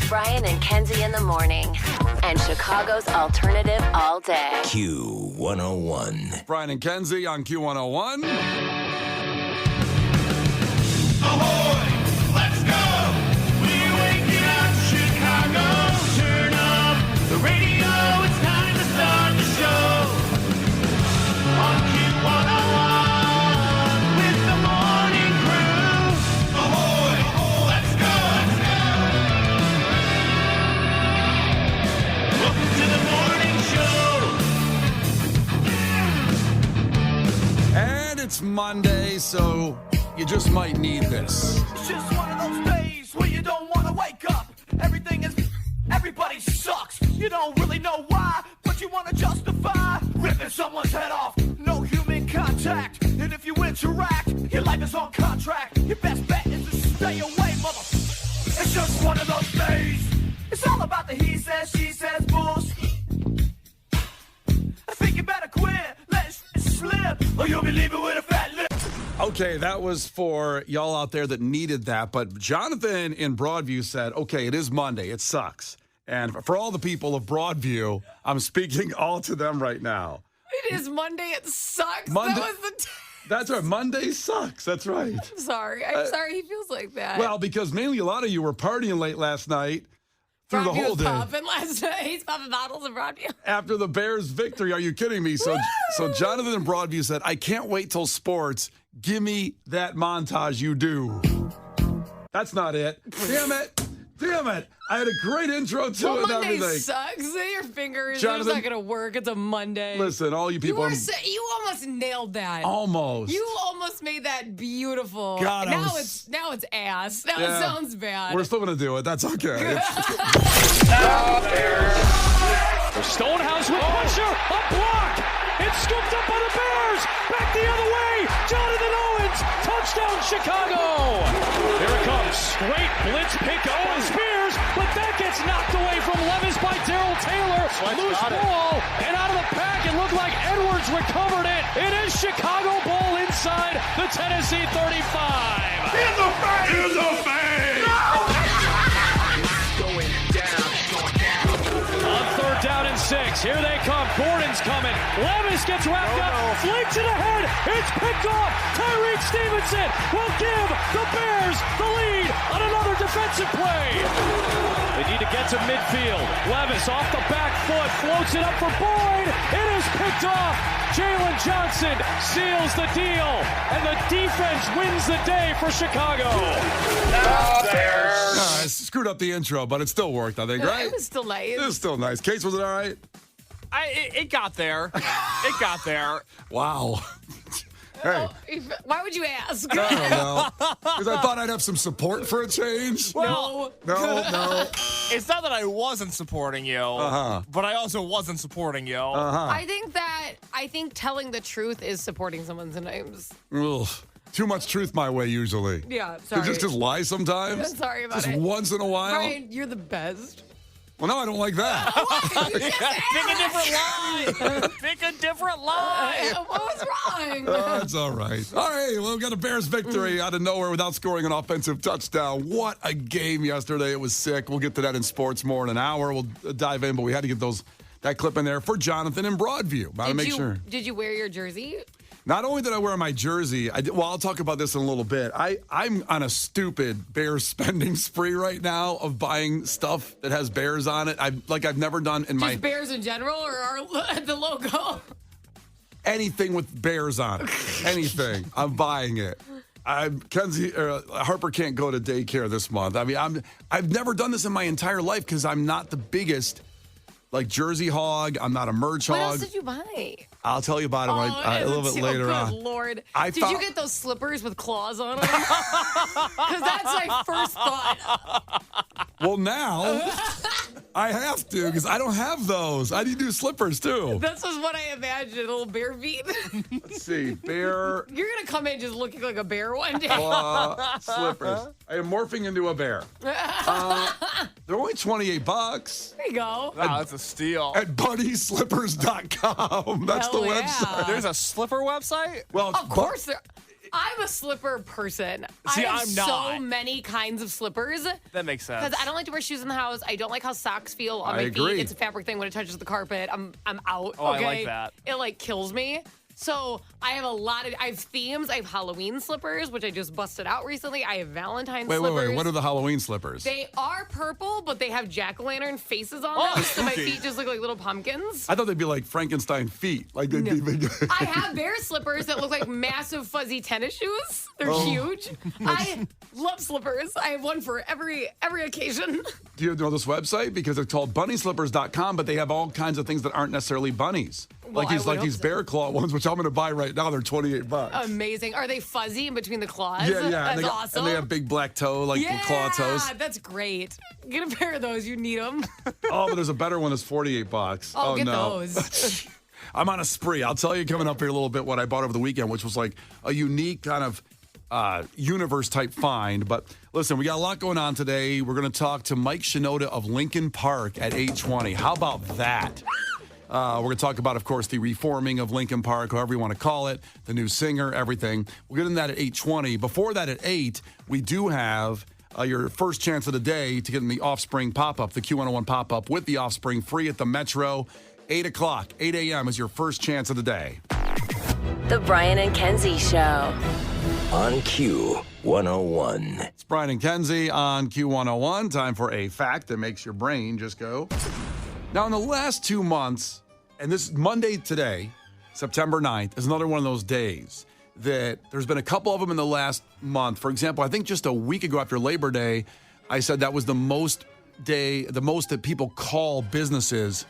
Brian and Kenzie in the morning. And Chicago's alternative all day. Q101. Brian and Kenzie on Q101. Ahoy! Let's go! We're waking up Chicago. Turn up the radio. It's time to start the show. On Q101 with the morning crew. Ahoy! Let's go! Welcome to the morning show. And it's Monday, so you just might need this. It's just one of those days where you don't want to wake up. Everybody sucks. You don't really know why, but you want to justify ripping someone's head off. No human contact, and if you interact, your life is on contract. Your best bet is to stay away, mother. It's just one of those days. It's all about the he says, she says bullshit. I think you better quit, let it slip, or you'll be leaving with a fat lip. Okay, that was for y'all out there that needed that. But Jonathan in Broadview said, okay, it is Monday. It sucks. And for all the people of Broadview, I'm speaking all to them right now. It is Monday. It sucks. Monday- That was the That's right. Monday sucks. That's right. I'm sorry. I'm sorry he feels like that. Well, because mainly a lot of you were partying late last night through the Broadview whole was day. popping last night. He's popping bottles of Broadview. After the Bears' victory. Are you kidding me? So Jonathan in Broadview said, I can't wait till sports. Give me that montage you do. That's not it. Damn it. Damn it. I had a great intro to Well, it and Monday everything. sucks. Your fingers. Jonathan- It's not going to work. It's a Monday. Listen, all you people. You almost nailed that. Almost. You almost made that beautiful. God, I now was- it's ass. Now Yeah. it sounds bad. We're still going to do it. That's okay. Stonehouse with pressure, a block. It's scooped up by the Bears. Back the other way. Jonathan Owens, touchdown Chicago. Here it comes. Straight blitz pick. Owen Spears, but that gets knocked away from Levis by Darrell Taylor. Loose ball, and out of the pack, it looked like Edwards recovered it. It is Chicago ball inside the Tennessee 35. In the face! In the face! On third down and 6. Here they come. Gordon's coming. Levis gets wrapped up. Flakes it ahead. It's picked off. Tyreek Stevenson will give the Bears the lead on another defensive play. They need to get to midfield. Levis off the back foot. Floats it up for Boyd. It is picked off. Jalen Johnson seals the deal. And the defense wins the day for Chicago. I screwed up the intro, but it still worked, I think, right? It was still nice. It was still nice. Case, was it all right? It got there. It got there. Wow. Hey, Why would you ask? I don't know. Because I thought I'd have some support for a change. No. No. It's not that I wasn't supporting you, but I also wasn't supporting you. I think telling the truth is supporting someone sometimes. Ugh. Too much truth my way, usually. Yeah, You sorry. just lie sometimes? I'm sorry about just it. once in a while? Brian, you're the best. Well, no, I don't like that. You just Pick a different line. Pick a different line. What was wrong? That's all right. All right, well, we got a Bears victory out of nowhere without scoring an offensive touchdown. What a game yesterday. It was sick. We'll get to that in sports more in an hour. We'll dive in, but we had to get that clip in there for Jonathan in Broadview. Got to make sure. Did you wear your jersey? Not only did I wear my jersey, I'll talk about this in a little bit. I'm on a stupid Bears spending spree right now of buying stuff that has Bears on it. I've never done in my... Just Bears in general or the logo? Anything with Bears on it. Anything. I'm buying it. Harper can't go to daycare this month. I mean, I've never done this in my entire life because I'm not the biggest jersey hog. I'm not a merch hog. What else did you buy? I'll tell you about it a little bit later good on. Lord. Did you get those slippers with claws on them? Because that's my first thought. Well, now I have to because I don't have those. I need new slippers, too. This is what I imagined, little bear feet. Let's see. Bear You're going to come in just looking like a bear one day. slippers. I am morphing into a bear. They're only $28 There you go. Wow, that's a steal. at buddyslippers.com. That's Hell the yeah. website. There's a slipper website? Well, Of course. I'm a slipper person. See, I have I'm not. so many kinds of slippers. That makes sense. Because I don't like to wear shoes in the house. I don't like how socks feel on I my agree. feet. It's a fabric thing. When it touches the carpet, I'm out. Oh, I okay? like that. It like kills me. So I have I have themes. I have Halloween slippers, which I just busted out recently. I have Valentine's slippers. Wait. What are the Halloween slippers? They are purple, but they have jack-o'-lantern faces on them, so my feet just look like little pumpkins. I thought they'd be like Frankenstein feet. Like they'd be big. I have bear slippers that look like massive fuzzy tennis shoes. They're Oh. huge. I love slippers. I have one for every occasion. Do you know this website? Because it's called bunnyslippers.com, but they have all kinds of things that aren't necessarily bunnies. Well, I would hope these so. bear claw ones, which I'm going to buy right now. They're $28. Amazing. Are they fuzzy in between the claws? Yeah. That's And awesome. And they have big black toe, like claw toes. Yeah, that's great. Get a pair of those. You need them. Oh, but there's a better one that's $48. Oh, get no. those. I'm on a spree. I'll tell you coming up here a little bit what I bought over the weekend, which was like a unique kind of universe type find. But listen, we got a lot going on today. We're going to talk to Mike Shinoda of Lincoln Park at 8:20. How about that? We're going to talk about, of course, the reforming of Lincoln Park, however you want to call it, the new singer, everything. We'll get into that at 8:20. Before that, at 8, we do have your first chance of the day to get in the Offspring pop-up, the Q101 pop-up with the Offspring free at the Metro. 8 o'clock, 8 a.m. is your first chance of the day. The Brian and Kenzie Show. On Q101. It's Brian and Kenzie on Q101. Time for a fact that makes your brain just go. Now, in the last 2 months, and this Monday today, September 9th, is another one of those days that there's been a couple of them in the last month. For example, I think just a week ago after Labor Day, I said that was the most that people call businesses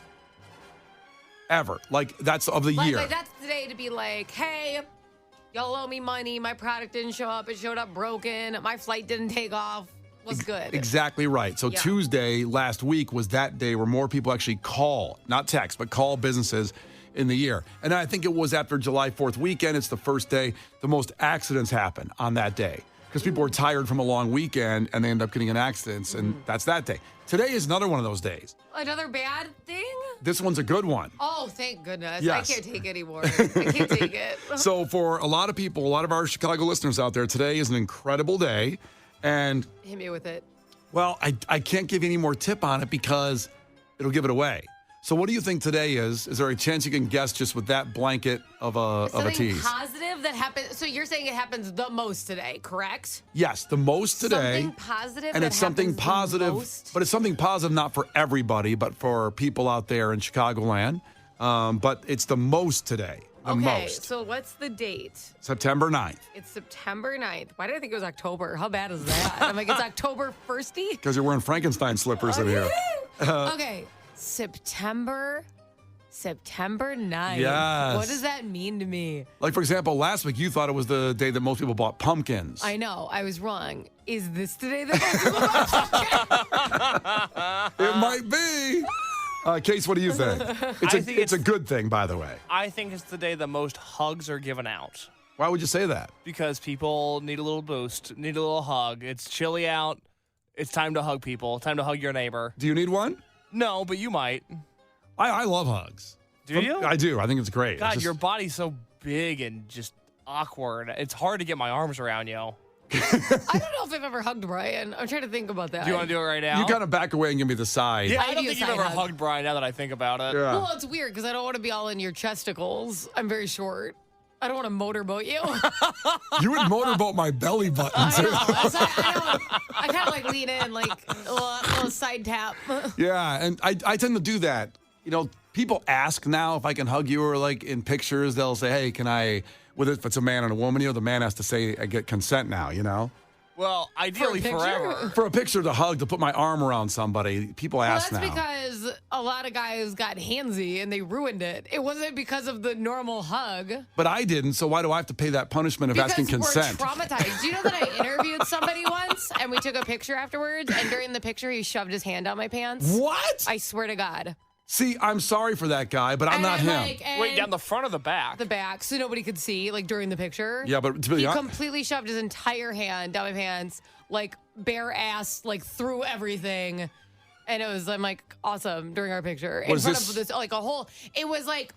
ever. Like, that's of the year. Like that's the day to be like, hey, y'all owe me money. My product didn't show up. It showed up broken. My flight didn't take off. What's good? Exactly right. So Yeah. Tuesday last week was that day where more people actually call, not text, but call businesses in the year. And I think it was after July 4th weekend. It's the first day the most accidents happen on that day because people were tired from a long weekend and they end up getting in accidents. And that's that day. Today is another one of those days. Another bad thing? This one's a good one. Oh, thank goodness. Yes. I can't take anymore. I can't take it. So for a lot of people, a lot of our Chicago listeners out there, today is an incredible day. And Hit me with it. well, I can't give you any more tip on it because it'll give it away. So what do you think today is? Is there a chance you can guess just with that blanket of a Something tease? positive that happens. So you're saying it happens the most today, correct? Yes, the most today. Something positive and that it's something happens the positive, most? but it's something positive not for everybody, but for people out there in Chicagoland. But it's the most today. The Okay, most. so what's the date? September 9th. It's September 9th. Why did I think it was October? How bad is that? I'm like, it's October 1st-y? Because you're wearing Frankenstein slippers in here. Okay, September 9th. Yes. What does that mean to me? Like, for example, last week you thought it was the day that most people bought pumpkins. I know, I was wrong. Is this today that It might be. Case, what do you think? It's a good thing, by the way. I think it's the day that most hugs are given out Why would you say that? because people need a little boost, need a little hug. It's chilly out. It's time to hug people. Time to hug your neighbor. Do you need one? No, but you might. I love hugs. Do you? I do. I think it's great. God, It's just- your body's so big and just awkward. It's hard to get my arms around you. I don't know if I've ever hugged Brian. I'm trying to think about that. Do you want to do it right now? You kind of back away and give me the side. Yeah, I I don't do think you've side ever hug. hugged Brian now that I think about it. Yeah. Well, it's weird because I don't want to be all in your chesticles. I'm very short. I don't want to motorboat you. You would motorboat my belly button, I too. know. I kind of like lean in, like a little side tap. Yeah, and I tend to do that. You know, people ask now if I can hug you, or like in pictures, they'll say, hey, can I, if it's a man and a woman, the man has to say, I get consent now, Well, ideally picture? forever. For a picture to hug, to put my arm around somebody, people Well, ask that's now. because a lot of guys got handsy and they ruined it. It wasn't because of the normal hug. But I didn't, so why do I have to pay that punishment of asking Because consent? we're traumatized. Do you know that I interviewed somebody once and we took a picture afterwards, and during the picture he shoved his hand down my pants? What? I swear to God. See, I'm sorry for that guy, but I'm And not I'm him. like, and Wait, down the front or the back? the back, so nobody could see, like during the picture. Yeah, but to be He honest, completely shoved his entire hand down my pants, like bare ass, like through everything. And I'm like, awesome during our picture. In Was front this- of this, like a whole, it was like,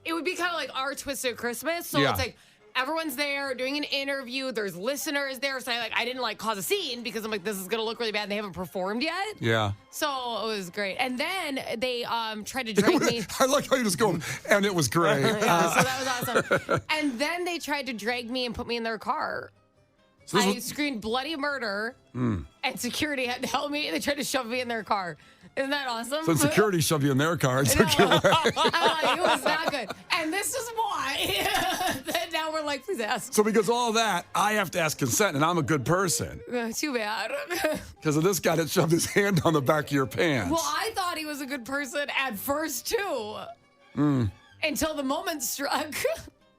it would be kind of like our Twisted Christmas. So Yeah. it's like everyone's there doing an interview. There's listeners there. So I didn't cause a scene because I'm like, this is going to look really bad. And they haven't performed yet. Yeah. So it was great. And then they tried to drag me. I like how you just go, and it was great. Yeah, so that was awesome. And then they tried to drag me and put me in their car. So I screamed bloody murder, and security had to help me. They tried to shove me in their car. Isn't that awesome? So security shoved you in their car and took you away. It was not good. And this is why. Now we're like, please ask. So because of all that, I have to ask consent, and I'm a good person. Too bad. Because of this guy that shoved his hand on the back of your pants. Well, I thought he was a good person at first, too. Until the moment struck.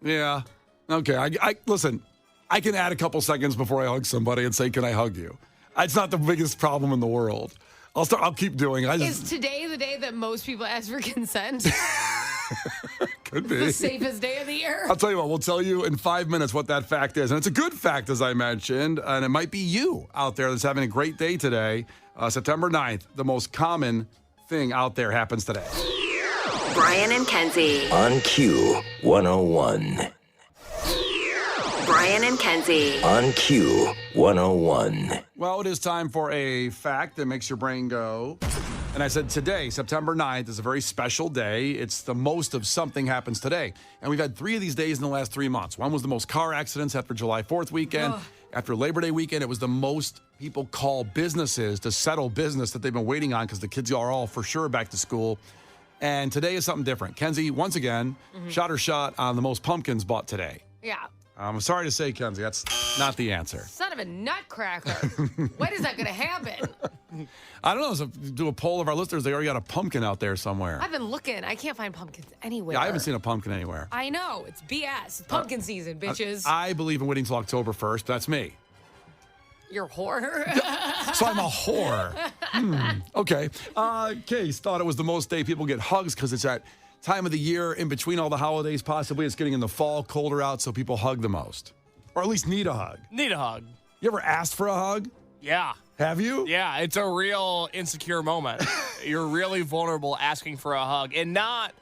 Yeah. Okay. I listen, I can add a couple seconds before I hug somebody and say, can I hug you? It's not the biggest problem in the world. I'll keep doing it. Is today the day that most people ask for consent? Could be. The safest day of the year? I'll tell you what, we'll tell you in 5 minutes what that fact is. And it's a good fact, as I mentioned. And it might be you out there that's having a great day today. September 9th, the most common thing out there happens today. Brian and Kenzie. On Q 101. Brian and Kenzie. On Q 101. Well, it is time for a fact that makes your brain go. And I said today, September 9th, is a very special day. It's the most of something happens today. And we've had 3 of these days in the last 3 months. One was the most car accidents after July 4th weekend. After Labor Day weekend, it was the most people call businesses to settle business that they've been waiting on because the kids are all for sure back to school. And today is something different. Kenzie, once again, shot her shot on the most pumpkins bought today. Yeah. I'm sorry to say, Kenzie, that's not the answer. Son of a nutcracker. When is that going to happen? I don't know. So do a poll of our listeners. They already got a pumpkin out there somewhere. I've been looking. I can't find pumpkins anywhere. Yeah, I haven't seen a pumpkin anywhere. I know. It's BS. It's pumpkin season, bitches. I believe in waiting until October 1st. That's me. You're a whore. So I'm a whore. Okay. Case thought it was the most day people get hugs because it's that time of the year in between all the holidays. Possibly it's getting in the fall, colder out, so people hug the most. Or at least need a hug. Need a hug. You ever asked for a hug? Yeah. Have you? Yeah, it's a real insecure moment. You're really vulnerable asking for a hug. And not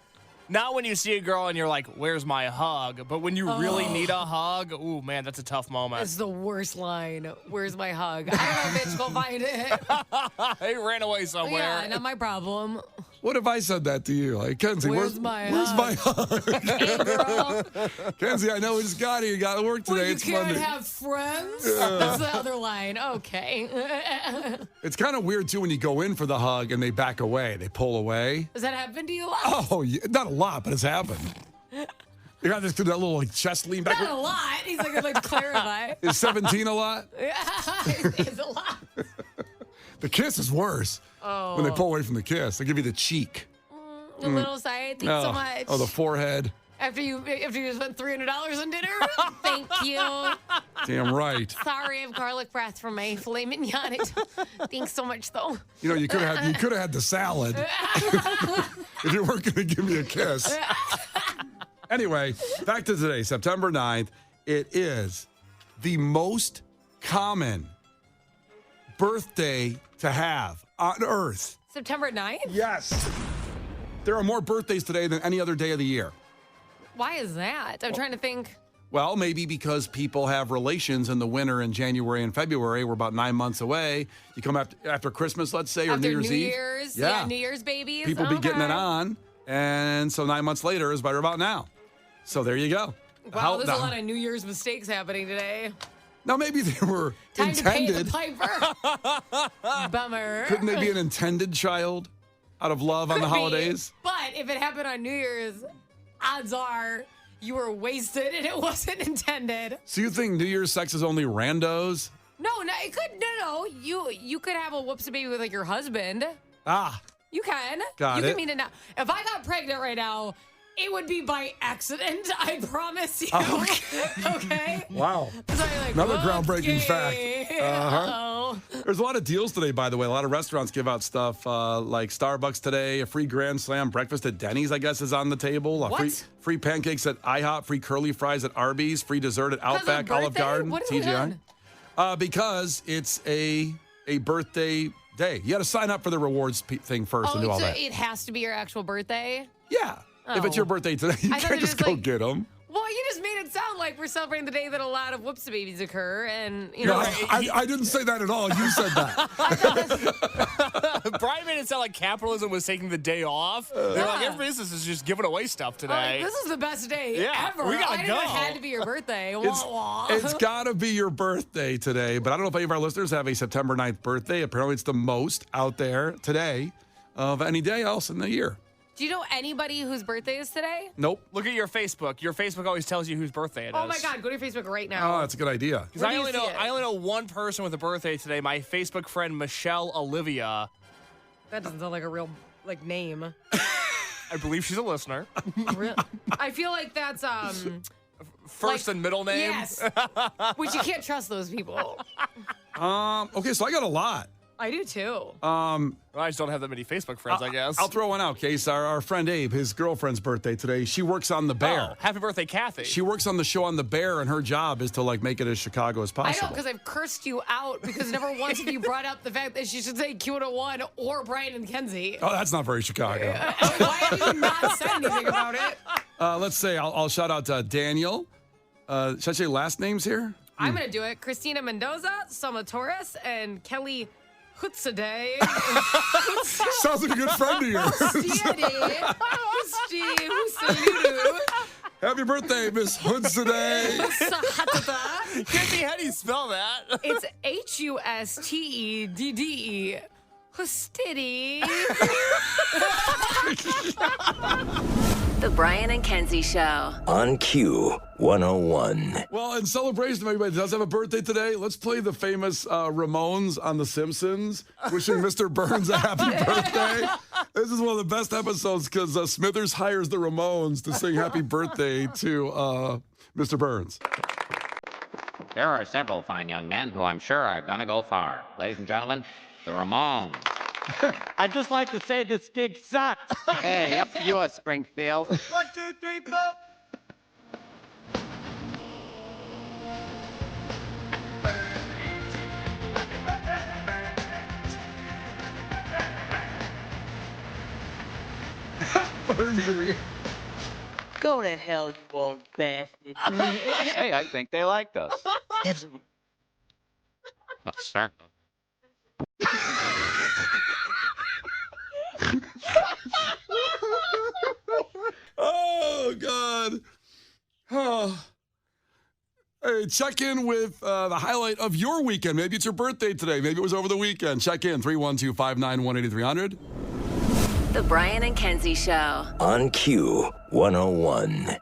when you see a girl and you're like, where's my hug? But when you really need a hug, ooh, man, that's a tough moment. That's the worst line. Where's my hug? I don't know, bitch. Go find it. He ran away somewhere. Yeah, not my problem. What if I said that to you? Like, Kenzie, Where's my hug? Hey, girl. Kenzie, I know we just got here. You got to work today. Well, you It's can't Monday. have friends? That's the other line. Okay. It's kind of weird, too, when you go in for the hug and they back away. They pull away. Does that happen to you a lot? Oh, yeah, not a lot, but it's happened. You got this do that little chest lean back. Not a lot. He's like, I'd like to clarify. Is 17 a lot? Yeah, it's a lot. The kiss is worse. Oh. When they pull away from the kiss, they give you the cheek. A little side. Thanks so much. Oh, the forehead. After you spent $300 on dinner? Thank you. Damn right. Sorry, I have garlic breath from my filet mignon. Thanks so much, though. You know, you could have had the salad if you weren't going to give me a kiss. Anyway, back to today, September 9th. It is the most common birthday to have on Earth. September 9th? Yes. There are more birthdays today than any other day of the year. Why is that? I'm trying to think. Well, maybe because people have relations in the winter in January and February. We're about 9 months away. You come after Christmas, let's say, or After New Year's Eve. Yeah, New Year's babies. People be getting it Okay. on. And so 9 months later is right about now. So there you go. Wow, there's a lot of New Year's mistakes happening today. Now, maybe they were Time intended. to pay the piper. Bummer. Couldn't they be an intended child out of love on the Could be. holidays? But if it happened on New Year's, odds are you were wasted and it wasn't intended. So you think New Year's sex is only randos? No, it could. No. You could have a whoopsie baby with like your husband. Ah, You can. Got you it. can mean it now. If I got pregnant right now, it would be by accident. I promise you. Okay. wow. So you're like, Another groundbreaking fact. Uh-oh. There's a lot of deals today, by the way. A lot of restaurants give out stuff like Starbucks today, a free Grand Slam breakfast at Denny's, I guess, is on the table. What? Free pancakes at IHOP, free curly fries at Arby's, free dessert at Outback, Because of Olive birthday? Garden, What is going TGI. Because it's a birthday day. You got to sign up for the rewards thing first and do all so that. it has to be your actual birthday? Yeah. If it's Oh. your birthday today, you I thought can't it just was go like- get them. Well, Well, you just made it sound like we're celebrating the day that a lot of whoopsie babies occur, and you No, know. I didn't say that at all. You said that. Brian made it sound like capitalism was taking the day off. They're like, every business is just giving away stuff today. This is the best day Yeah, ever. we gotta I didn't know it go. had to be your birthday. It's got to be your birthday today, but I don't know if any of our listeners have a September 9th birthday. Apparently, it's the most out there today of any day else in the year. Do you know anybody whose birthday is today? Nope. Look at your Facebook. Your Facebook always tells you whose birthday it is. Oh my God, go to your Facebook right now. Oh, that's a good idea. Because Where I do you only see know it? I only know one person with a birthday today. My Facebook friend Michelle Olivia. That doesn't sound like a real name. I believe she's a listener. I feel like that's First and middle name. Yes. Which you can't trust those people. Okay, so I got a lot. I do too. Well, I just don't have that many Facebook friends, I guess. I'll throw one out, Case. Our friend Abe, his girlfriend's birthday today. She works on The Bear. Oh, happy birthday, Kathy. She works on the show on The Bear, and her job is to make it as Chicago as I possible. know, because I've cursed you out because never once have you brought up the fact that she should say Q101 or Brian and Kenzie. Oh, that's not very Chicago. Why have you not said anything about it? Let's say I'll shout out Daniel. Should I say last names here? I'm going to do it. Christina Mendoza, Soma Torres, and Kelly Hutsaday. Sounds like a good friend of yours. Happy birthday, Miss Hudson-day. Kenzie, how do you spell that? It's Hustedde. Husteddy. The Brian and Kenzie Show. On Q101. Well, in celebration of everybody that does have a birthday today, let's play the famous Ramones on The Simpsons, wishing Mr. Burns a happy birthday. This is one of the best episodes because Smithers hires the Ramones to sing happy birthday to Mr. Burns. There are several fine young men who I'm sure are gonna go far. Ladies and gentlemen, the Ramones. I'd just like to say this gig sucks. Hey, up to you, Springfield. 1, 2, 3, 4. Go to hell, you old bastard. Hey, I think they liked us. Oh, sir. Oh, God. Oh. Hey, check in with the highlight of your weekend. Maybe it's your birthday today. Maybe it was over the weekend. Check in, 312-591-8300. The Brian and Kenzie Show. On Q101.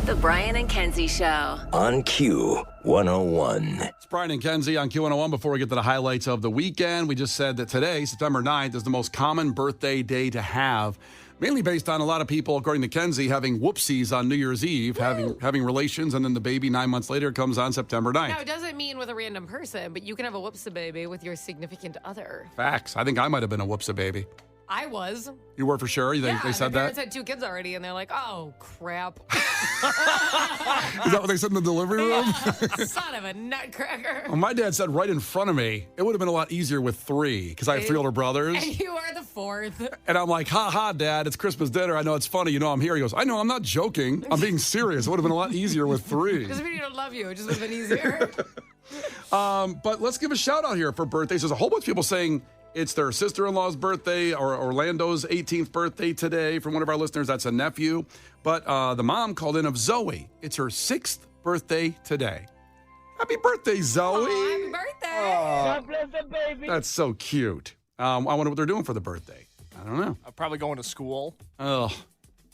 The Brian and Kenzie Show. On Q101. It's Brian and Kenzie on Q101. Before we get to the highlights of the weekend, we just said that today, September 9th, is the most common birthday day to have, mainly based on a lot of people, according to Kenzie, having whoopsies on New Year's Eve, having relations, and then the baby 9 months later comes on September 9th. Now, it doesn't mean with a random person, but you can have a whoopsie baby with your significant other. Facts. I think I might have been a whoopsie baby. I was. You were for sure? They said my that? parents had 2 kids already, and they're like, oh, crap. Is that what they said in the delivery room? Son of a nutcracker. Well, my dad said right in front of me, it would have been a lot easier with 3 because I have 3 older brothers. And you are the 4th. And I'm like, ha ha, Dad, it's Christmas dinner. I know it's funny. You know I'm here. He goes, I know, I'm not joking. I'm being serious. It would have been a lot easier with 3. Doesn't mean you don't love you. It just would have been easier. But let's give a shout out here for birthdays. There's a whole bunch of people saying it's their sister-in-law's birthday or Orlando's 18th birthday today. From one of our listeners, that's a nephew. But the mom called in of Zoe. It's her 6th birthday today. Happy birthday, Zoe. Happy birthday. God bless the baby. That's so cute. I wonder what they're doing for the birthday. I don't know. I'm probably going to school. Oh,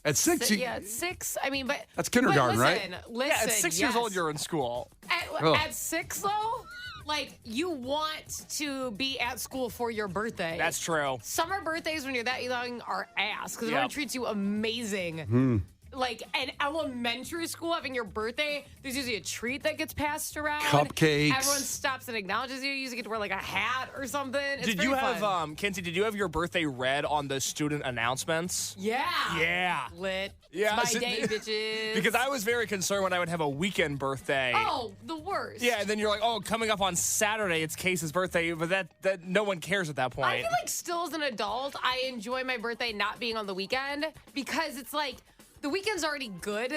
at 6, Yeah, at 6. I mean, but That's kindergarten, but right? Listen, Yeah, at 6 years old, you're in school. At 6, though, like, you want to be at school for your birthday. That's true. Summer birthdays when you're that young are ass because everyone Yep. treats you amazing. Like, in elementary school, having your birthday, there's usually a treat that gets passed around. Cupcakes. Everyone stops and acknowledges you. You usually get to wear, like, a hat or something. It's Did very you have, fun. Kenzie, did you have your birthday read on the student announcements? Yeah. Yeah. Lit. Yeah, It's so- my day, bitches. Because I was very concerned when I would have a weekend birthday. Oh, the worst. Yeah, and then you're like, oh, coming up on Saturday, it's Case's birthday, but that no one cares at that point. I feel like still as an adult, I enjoy my birthday not being on the weekend because it's like the weekend's already good,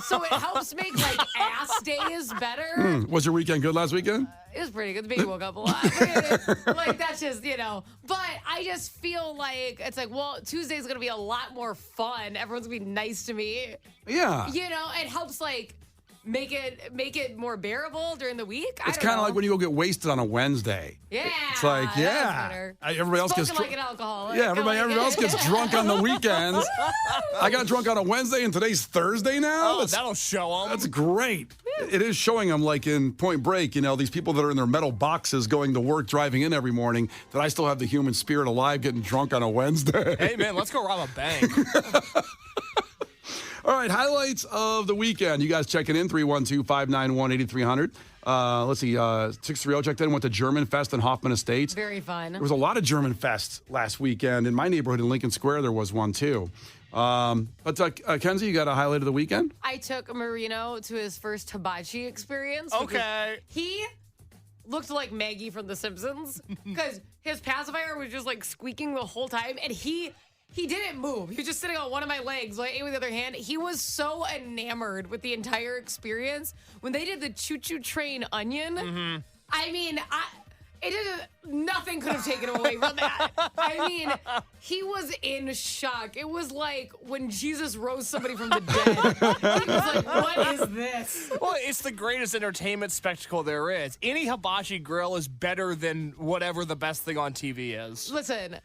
so it helps make like ass days better. Was your weekend good last weekend? It was pretty good. The baby woke up a lot. Like, that's just, But I just feel like it's like, well, Tuesday's going to be a lot more fun. Everyone's going to be nice to me. Yeah. It helps, like, make it more bearable during the week. It's kind of like when you go get wasted on a Wednesday. Yeah. It's like, everybody else gets like an alcoholic. Yeah, everybody else gets drunk on the weekends. I got drunk on a Wednesday, and today's Thursday now. Oh, that'll show them. That's great. It is showing them, like in Point Break, these people that are in their metal boxes going to work, driving in every morning, that I still have the human spirit alive getting drunk on a Wednesday. Hey, man, let's go rob a bank. All right, highlights of the weekend. You guys checking in, 312-591-8300. Let's see, 630 checked in, went to German Fest in Hoffman Estates. Very fun. There was a lot of German Fests last weekend. In my neighborhood in Lincoln Square, there was one too. But Kenzie, you got a highlight of the weekend? I took Marino to his first hibachi experience. Okay. He looked like Maggie from The Simpsons because his pacifier was just like squeaking the whole time, and he didn't move. He was just sitting on one of my legs, like ate with the other hand. He was so enamored with the entire experience. When they did the choo-choo train onion, I mean, nothing could have taken away from that. I mean, he was in shock. It was like when Jesus rose somebody from the dead. He was like, what is this? Well, it's the greatest entertainment spectacle there is. Any hibachi grill is better than whatever the best thing on TV is. Listen,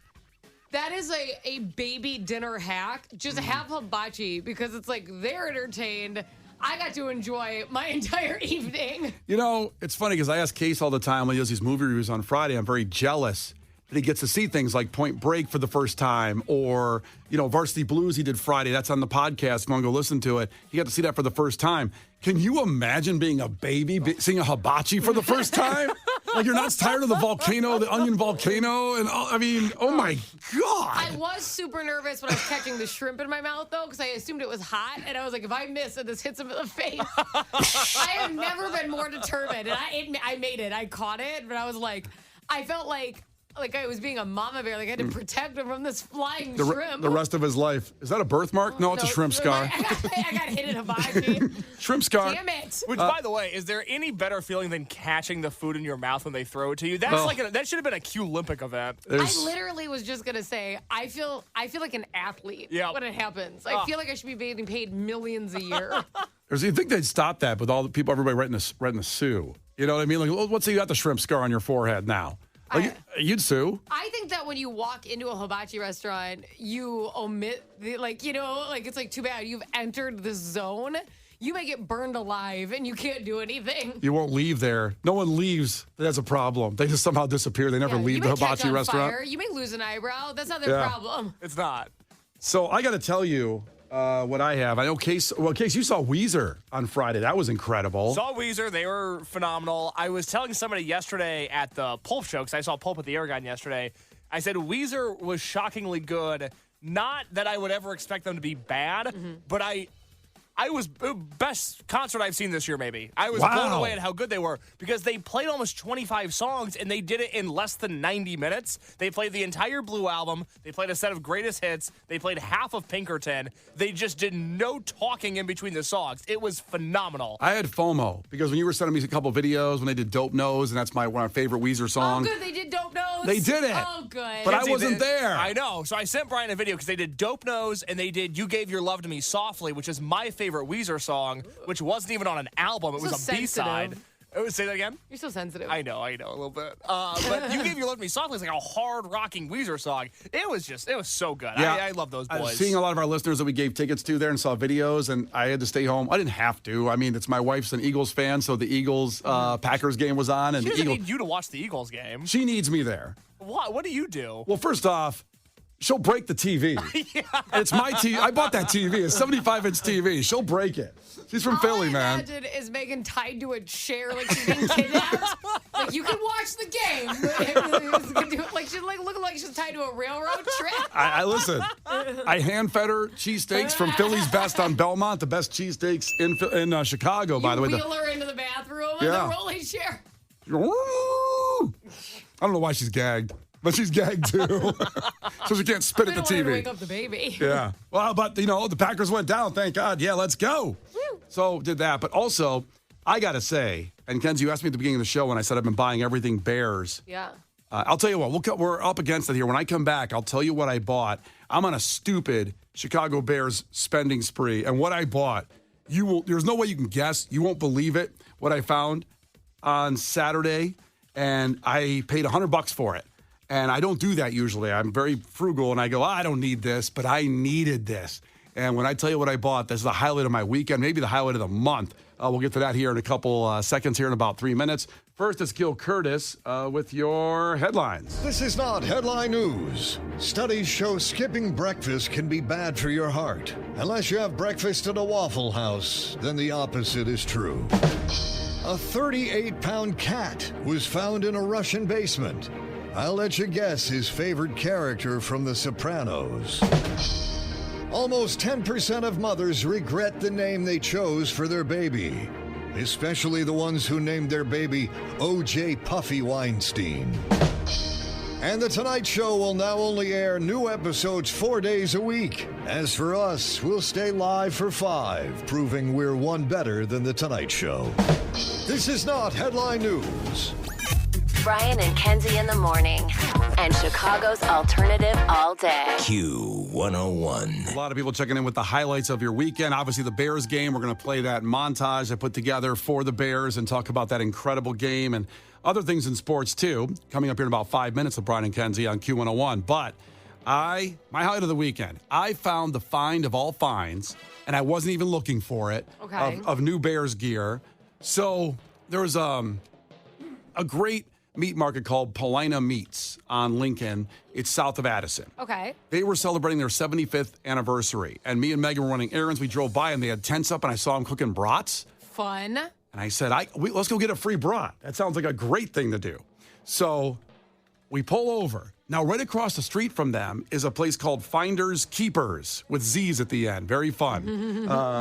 that is a baby dinner hack. Just have hibachi because it's like they're entertained. I got to enjoy my entire evening. It's funny because I ask Case all the time when he does these movie reviews on Friday. I'm very jealous that he gets to see things like Point Break for the first time, or, Varsity Blues he did Friday. That's on the podcast. If you want to go listen to it, he got to see that for the first time. Can you imagine being a baby, seeing a hibachi for the first time? Like, you're not tired of the volcano, the onion volcano, and oh my God. I was super nervous when I was catching the shrimp in my mouth, though, because I assumed it was hot, and I was like, if I miss and this hits him in the face, I have never been more determined, and I made it. I caught it, but I was like, I felt like I was being a mama bear, like I had to protect him from this flying shrimp. The rest of his life. Is that a birthmark? No, it's a shrimp scar. I got hit in hibachi. Shrimp scar. Damn it. Which, by the way, is there any better feeling than catching the food in your mouth when they throw it to you? That's that should have been a Q Olympic event. I literally was just gonna say, I feel like an athlete when it happens. I feel like I should be getting paid millions a year. You think they'd stop that with all the people, everybody writing a sue? You know what I mean? Like, let's say you got the shrimp scar on your forehead now. You'd sue. I think that when you walk into a hibachi restaurant, you omit it's like too bad you've entered the zone. You may get burned alive and you can't do anything. You won't leave there. No one leaves. That's a problem. They just somehow disappear. They never leave the hibachi restaurant. Fire. You may lose an eyebrow. That's not their problem. It's not. So I got to tell you what I have. I know Case, you saw Weezer on Friday. That was incredible. Saw Weezer. They were phenomenal. I was telling somebody yesterday at the Pulp show, because I saw Pulp at the Aragon yesterday. I said Weezer was shockingly good. Not that I would ever expect them to be bad, but I was best concert I've seen this year, maybe. I was blown away at how good they were because they played almost 25 songs and they did it in less than 90 minutes. They played the entire Blue album. They played a set of greatest hits. They played half of Pinkerton. They just did no talking in between the songs. It was phenomenal. I had FOMO because when you were sending me a couple videos when they did Dope Nose, and that's one of my favorite Weezer songs. Oh, good. They did Dope Nose. They did it. Oh, good. But I wasn't there. I know. So I sent Brian a video because they did Dope Nose and they did You Gave Your Love to Me Softly, which is my favorite Weezer song, which wasn't even on an album. It was a B-side. Say that again? You're so sensitive. I know, a little bit. But You Gave Your Love to Me Softly is like a hard-rocking Weezer song. It was so good. Yeah. I love those boys. Seeing a lot of our listeners that we gave tickets to there and saw videos, and I had to stay home. I didn't have to. I mean, it's my wife's an Eagles fan, so the Eagles-Packers game was on. And she doesn't need you to watch the Eagles game. She needs me there. What do you do? Well, first off, she'll break the TV. And it's my TV. I bought that TV. It's a 75-inch TV. She'll break it. She's from Philly, man. All I imagine is Megan tied to a chair like she's being kidnapped. Like, you can watch the game. Like, she's looking like she's tied to a railroad track. I listen. I hand-fed her cheesesteaks from Philly's Best on Belmont, the best cheesesteaks in Chicago, by the way. You wheel her into the bathroom in the rolling chair. I don't know why she's gagged. but she's gagged too. So she can't spit I at the don't want her to TV. wake up the baby. Yeah. Well, but, the Packers went down. Thank God. Yeah, let's go. Woo. So did that. But also, I got to say, and Kenzie, you asked me at the beginning of the show when I said I've been buying everything Bears. Yeah. I'll tell you what, we're up against it here. When I come back, I'll tell you what I bought. I'm on a stupid Chicago Bears spending spree. And what I bought, there's no way you can guess. You won't believe it, what I found on Saturday. And I paid $100 for it. And I don't do that usually. I'm very frugal, and I go, I don't need this, but I needed this. And when I tell you what I bought, this is the highlight of my weekend, maybe the highlight of the month. We'll get to that here in a couple seconds here in about 3 minutes. First, it's Gil Curtis with your headlines. This is not headline news. Studies show skipping breakfast can be bad for your heart. Unless you have breakfast at a Waffle House, then the opposite is true. A 38-pound cat was found in a Russian basement. I'll let you guess his favorite character from The Sopranos. Almost 10% of mothers regret the name they chose for their baby, especially the ones who named their baby O.J. Puffy Weinstein. And The Tonight Show will now only air new episodes 4 days a week. As for us, we'll stay live for 5, proving we're one better than The Tonight Show. This is not headline news. Brian and Kenzie in the morning. And Chicago's alternative all day. Q101. A lot of people checking in with the highlights of your weekend. Obviously, the Bears game. We're going to play that montage I put together for the Bears and talk about that incredible game and other things in sports, too. Coming up here in about 5 minutes with Brian and Kenzie on Q101. But my highlight of the weekend, I found the find of all finds, and I wasn't even looking for it, of new Bears gear. So there was a great meat market called Paulina Meats on Lincoln. It's south of Addison. Okay. They were celebrating their 75th anniversary, and me and Megan were running errands. We drove by, and they had tents up, and I saw them cooking brats. Fun. And I said, let's go get a free brat. That sounds like a great thing to do. So we pull over. Now, right across the street from them is a place called Finders Keepers with Z's at the end. Very fun.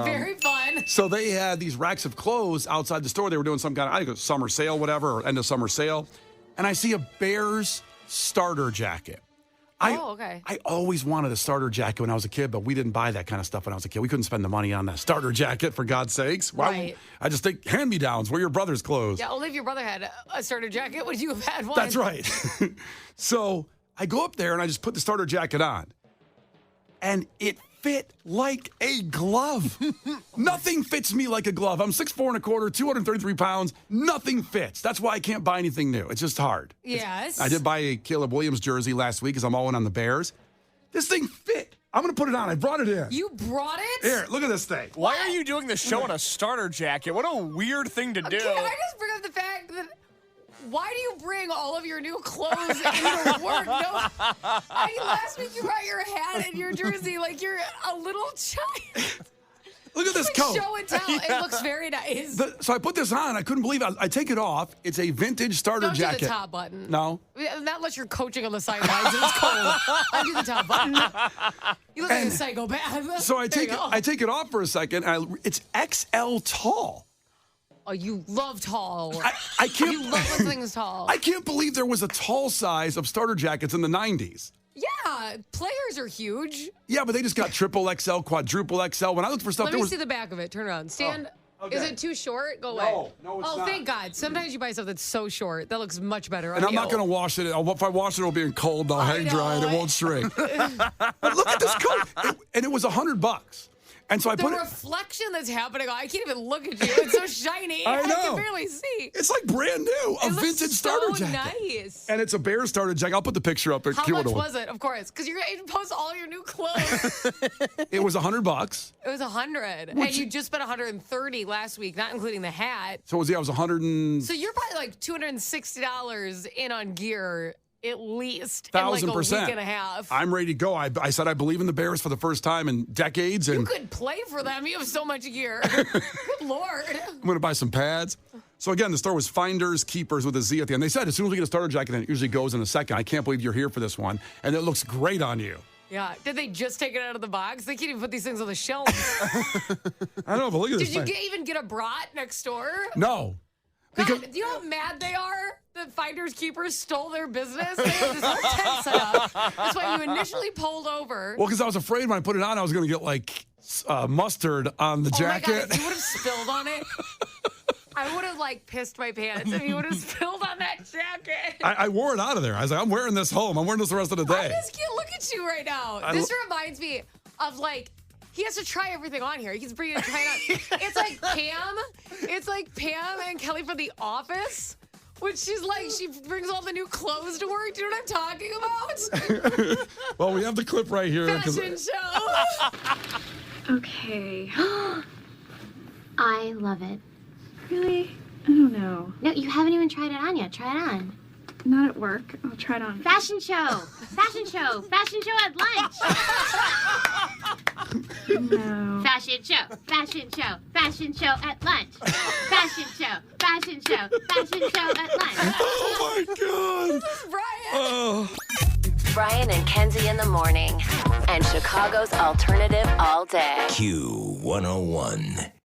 Very fun. So they had these racks of clothes outside the store. They were doing some kind of, I think, a summer sale, whatever, or end of summer sale. And I see a Bears starter jacket. Okay. I always wanted a starter jacket when I was a kid, but we didn't buy that kind of stuff when I was a kid. We couldn't spend the money on that starter jacket, for God's sakes. Right. I just think hand-me-downs were your brother's clothes. Yeah, only if your brother had a starter jacket would you have had one. That's right. So I go up there and I just put the starter jacket on. And it fit like a glove. Nothing fits me like a glove. I'm 6'4", 233 pounds. Nothing fits. That's why I can't buy anything new. It's just hard. Yes. I did buy a Caleb Williams jersey last week because I'm all in on the Bears. This thing fit. I'm going to put it on. I brought it in. You brought it? Here, look at this thing. Why are you doing the show in a starter jacket? What a weird thing to do. Can I just bring up the fact that why do you bring all of your new clothes into work? No, last week you brought your hat and your jersey like you're a little child. Look at this coat. Show and tell. It looks very nice. So I put this on. I couldn't believe it. I take it off. It's a vintage starter jacket. Do the top button. No. Not unless you're coaching on the sidelines. It's cold. Undo the top button. You look like a psychopath. So I take it off for a second. It's XL tall. Oh, you love tall. I can't. You love when things tall. I can't believe there was a tall size of starter jackets in the 90s. Yeah, players are huge. Yeah, but they just got triple XL, quadruple XL. When I looked for stuff, Let me see the back of it. Turn around. Stand. Okay. Is it too short? Go away. No, it's not. Oh, thank God. Sometimes you buy stuff that's so short. That looks much better on And I'm you. not going to wash it. If I wash it, it'll be cold. I'll hang dry and it won't shrink. But look at this coat. And it was $100. And so I put the reflection that's happening. I can't even look at you. It's so shiny. I know. can barely see. It's like brand new. A vintage starter jacket. Nice. And it's a Bears starter jacket. I'll put the picture up. How much was it? Of course, because you're going to post all your new clothes. It was $100. It was $100, and you just spent $130 last week, not including the hat. So I was $100. So you're probably like $260 in on gear. At least 1,000%. in like a week and a half. I'm ready to go. I said I believe in the Bears for the first time in decades. And you could play for them. You have so much gear. Good Lord. I'm going to buy some pads. So again, the store was Finders Keepers with a Z at the end. They said as soon as we get a starter jacket, then it usually goes in a second. I can't believe you're here for this one. And it looks great on you. Yeah. Did they just take it out of the box? They can't even put these things on the shelves. I don't know, but look at this Did you thing. even get a brat next door? No. Because- God, do you know how mad they are that finders keepers stole their business? They had this whole tent set up. That's why you initially pulled over. Well, because I was afraid when I put it on, I was going to get like mustard on the Oh my jacket. God, if you would have spilled on it, I would have like pissed my pants if you would have spilled on that jacket. I wore it out of there. I was like, I'm wearing this home. I'm wearing this the rest of the day. I just can't look at you right now. This reminds me of like, he has to try everything on here. He keeps bringing it try it on. It's like Pam and Kelly from The Office. When she's like, she brings all the new clothes to work. Do you know what I'm talking about? Well, we have the clip right here. Fashion show. Okay. I love it. Really? I don't know. No, you haven't even tried it on yet. Try it on. Not at work. I'll try it on. Fashion show. Fashion show. Fashion show at lunch. No. Fashion show. Fashion show. Fashion show at lunch. Fashion show. Fashion show. Fashion show at lunch. Oh, my God. Brian. Oh. Brian and Kenzie in the morning. And Chicago's alternative all day. Q101.